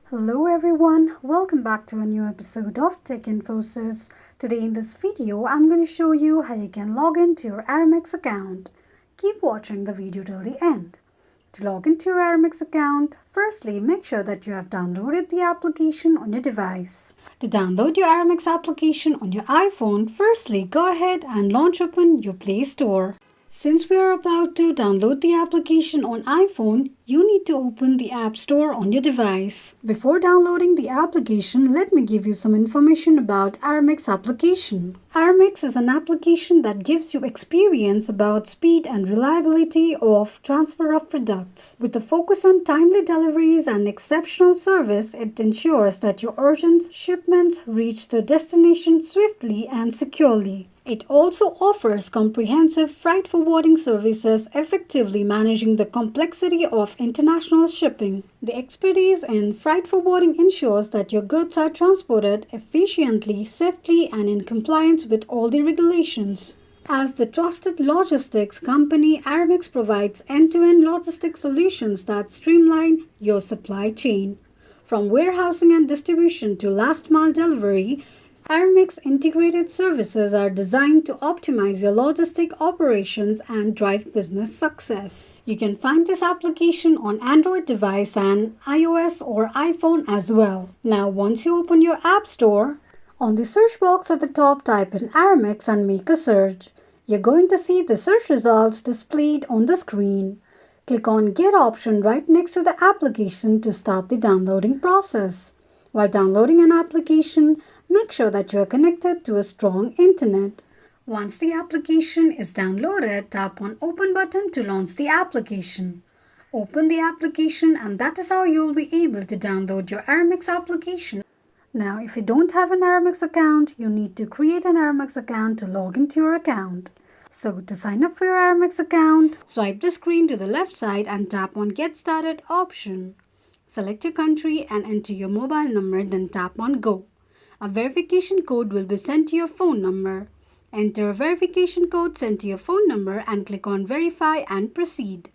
Hello everyone, welcome back to a new episode of Tech Infosys. Today in this video, I'm going to show you how you can log into your Aramex account. Keep watching the video till the end. To log into your Aramex account, firstly make sure that you have downloaded the application on your device. To download your Aramex application on your iPhone, firstly go ahead and launch open your Play Store. Since we are about to download the application on iPhone, you need to open the App Store on your device. Before downloading the application, let me give you some information about Aramex application. Aramex is an application that gives you experience about speed and reliability of transfer of products. With a focus on timely deliveries and exceptional service, it ensures that your urgent shipments reach their destination swiftly and securely. It also offers comprehensive freight forwarding services, effectively managing the complexity of international shipping. The expertise in freight forwarding ensures that your goods are transported efficiently, safely, and in compliance with all the regulations. As the trusted logistics company, Aramex provides end-to-end logistics solutions that streamline your supply chain. From warehousing and distribution to last-mile delivery, Aramex integrated services are designed to optimize your logistic operations and drive business success. You can find this application on Android device and iOS or iPhone as well. Now, once you open your App Store, on the search box at the top, type in Aramex and make a search. You're going to see the search results displayed on the screen. Click on Get option right next to the application to start the downloading process. While downloading an application, make sure that you are connected to a strong internet. Once the application is downloaded, tap on Open button to launch the application. Open the application and that is how you will be able to download your Aramex application. Now, if you don't have an Aramex account, you need to create an Aramex account to log into your account. So, to sign up for your Aramex account, swipe the screen to the left side and tap on Get Started option. Select your country and enter your mobile number, then tap on Go. A verification code will be sent to your phone number. Enter a verification code sent to your phone number and click on Verify and Proceed.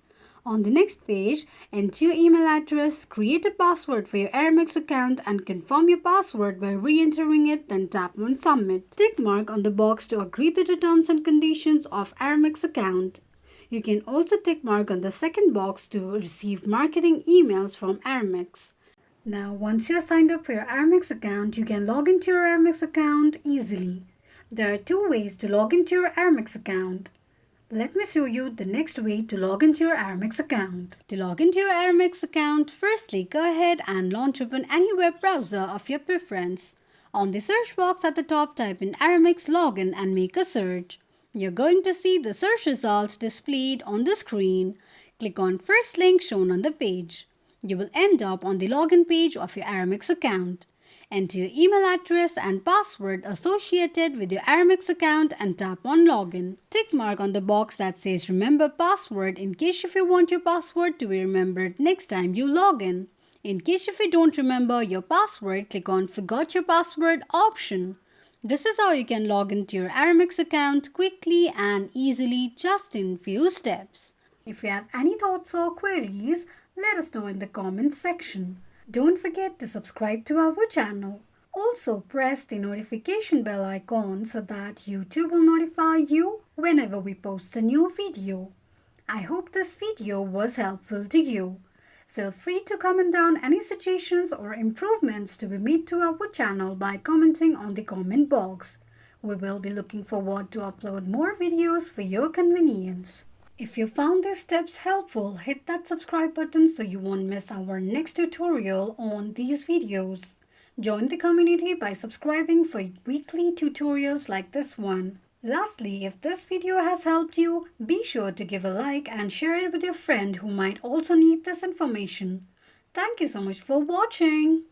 On the next page, enter your email address, create a password for your Aramex account and confirm your password by re-entering it, then tap on Submit. Tick mark on the box to agree to the terms and conditions of Aramex account. You can also tick mark on the second box to receive marketing emails from Aramex. Now, once you're signed up for your Aramex account, you can log into your Aramex account easily. There are two ways to log into your Aramex account. Let me show you the next way to log into your Aramex account. To log into your Aramex account, firstly go ahead and launch open any web browser of your preference. On the search box at the top, type in Aramex login and make a search. You're going to see the search results displayed on the screen. Click on first link shown on the page. You will end up on the login page of your Aramex account. Enter your email address and password associated with your Aramex account and tap on Login. Tick mark on the box that says Remember Password in case if you want your password to be remembered next time you log in. In case if you don't remember your password, click on Forgot Your Password option. This is how you can log into your Aramex account quickly and easily just in few steps. If you have any thoughts or queries, let us know in the comments section. Don't forget to subscribe to our channel. Also press the notification bell icon so that YouTube will notify you whenever we post a new video. I hope this video was helpful to you. Feel free to comment down any suggestions or improvements to be made to our channel by commenting on the comment box. We will be looking forward to upload more videos for your convenience. If you found these tips helpful, hit that subscribe button so you won't miss our next tutorial on these videos. Join the community by subscribing for weekly tutorials like this one. Lastly, if this video has helped you, be sure to give a like and share it with your friend who might also need this information. Thank you so much for watching.